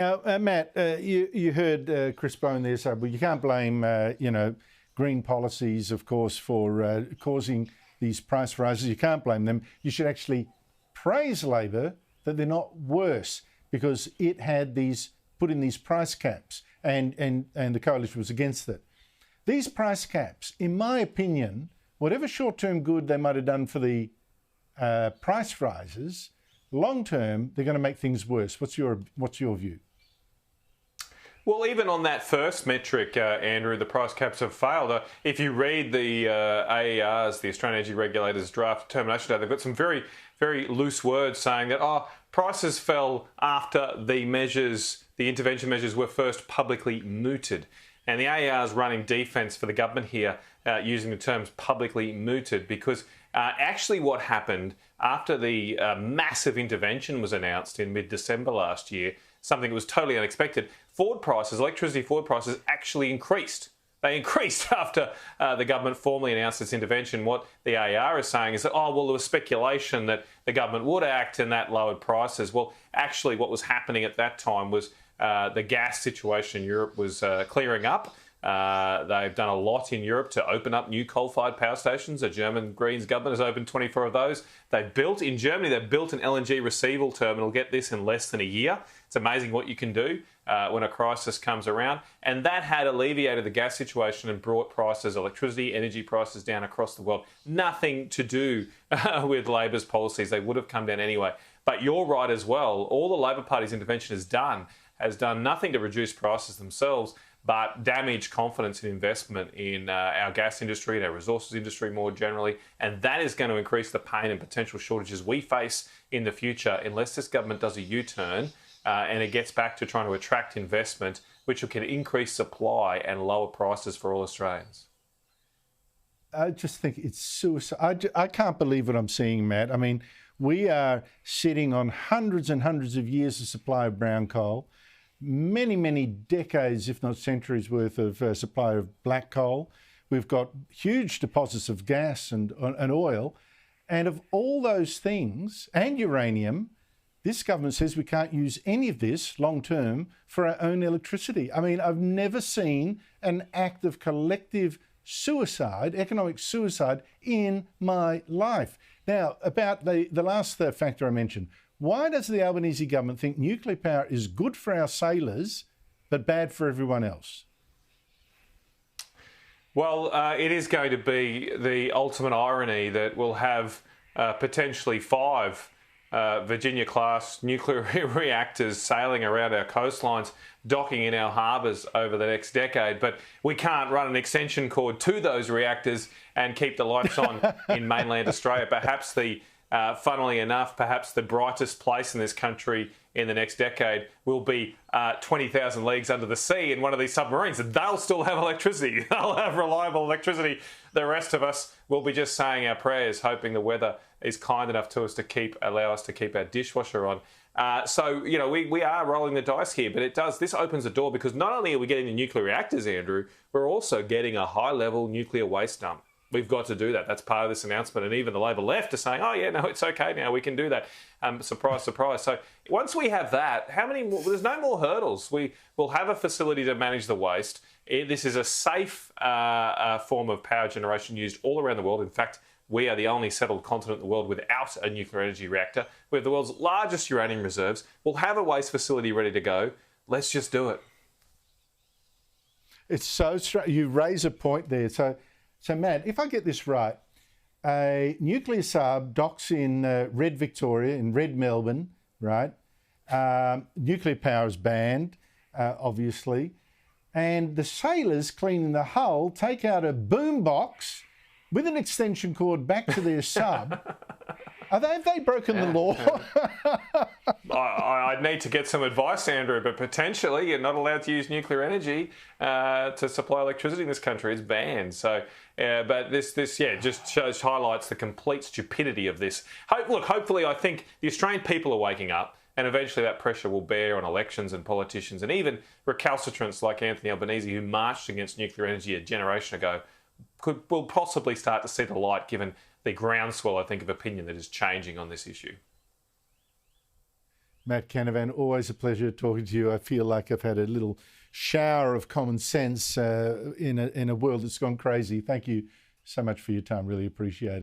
Now, Matt, you heard Chris Bone there say, well, you can't blame, green policies, of course, for causing these price rises. You can't blame them. You should actually praise Labor that they're not worse because it had put in these price caps and the coalition was against it. These price caps, in my opinion, whatever short-term good they might have done for the price rises, long-term, they're going to make things worse. What's your view? Well, even on that first metric, Andrew, the price caps have failed. If you read the AER's, the Australian Energy Regulator's draft determination data, they've got some very, very loose words saying that, prices fell after the intervention measures were first publicly mooted. And the AER's running defence for the government here using the terms publicly mooted because actually what happened after the massive intervention was announced in mid-December last year, something that was totally unexpected, electricity forward prices actually increased. They increased after the government formally announced this intervention. What the AER is saying is that, there was speculation that the government would act and that lowered prices. Well, actually what was happening at that time was the gas situation in Europe was clearing up. They've done a lot in Europe to open up new coal-fired power stations. The German Greens government has opened 24 of those. In Germany, they've built an LNG receival terminal, get this, in less than a year. It's amazing what you can do when a crisis comes around. And that had alleviated the gas situation and brought electricity, energy prices down across the world. Nothing to do with Labor's policies. They would have come down anyway. But you're right as well. All the Labor Party's intervention has done nothing to reduce prices themselves, but damage confidence in investment in our gas industry and our resources industry more generally. And that is going to increase the pain and potential shortages we face in the future unless this government does a U-turn and it gets back to trying to attract investment, which can increase supply and lower prices for all Australians. I just think it's suicide. I can't believe what I'm seeing, Matt. I mean, we are sitting on hundreds and hundreds of years of supply of brown coal, many, many decades, if not centuries worth of supply of black coal. We've got huge deposits of gas and oil. And of all those things, and uranium, this government says we can't use any of this long term for our own electricity. I mean, I've never seen an act of collective suicide, economic suicide, in my life. Now, about the last factor I mentioned, why does the Albanese government think nuclear power is good for our sailors but bad for everyone else? Well, it is going to be the ultimate irony that we'll have potentially 5 Virginia-class nuclear reactors sailing around our coastlines, docking in our harbours over the next decade, but we can't run an extension cord to those reactors and keep the lights on in mainland Australia. Funnily enough, perhaps the brightest place in this country in the next decade will be 20,000 leagues under the sea in one of these submarines. And they'll still have electricity. They'll have reliable electricity. The rest of us will be just saying our prayers, hoping the weather is kind enough to us to allow us to keep our dishwasher on. We are rolling the dice here, but this opens the door because not only are we getting the nuclear reactors, Andrew, we're also getting a high-level nuclear waste dump. We've got to do that. That's part of this announcement. And even the Labor left are saying, it's okay now. We can do that. Surprise, surprise. So once we have that, there's no more hurdles. We will have a facility to manage the waste. This is a safe form of power generation used all around the world. In fact, we are the only settled continent in the world without a nuclear energy reactor. We have the world's largest uranium reserves. We'll have a waste facility ready to go. Let's just do it. It's so strange. You raise a point there. So, Matt, if I get this right, a nuclear sub docks in Red Victoria, in Red Melbourne, right? Nuclear power is banned, obviously. And the sailors cleaning the hull take out a boombox with an extension cord back to their sub. Have they broken the law? I'd need to get some advice, Andrew, but potentially you're not allowed to use nuclear energy to supply electricity in this country. It's banned. So, but this just highlights the complete stupidity of this. Hopefully, I think the Australian people are waking up, and eventually that pressure will bear on elections and politicians, and even recalcitrants like Anthony Albanese, who marched against nuclear energy a generation ago, will possibly start to see the light, given the groundswell, I think, of opinion that is changing on this issue. Matt Canavan, always a pleasure talking to you. I feel like I've had a little shower of common sense in a world that's gone crazy. Thank you so much for your time. Really appreciate it.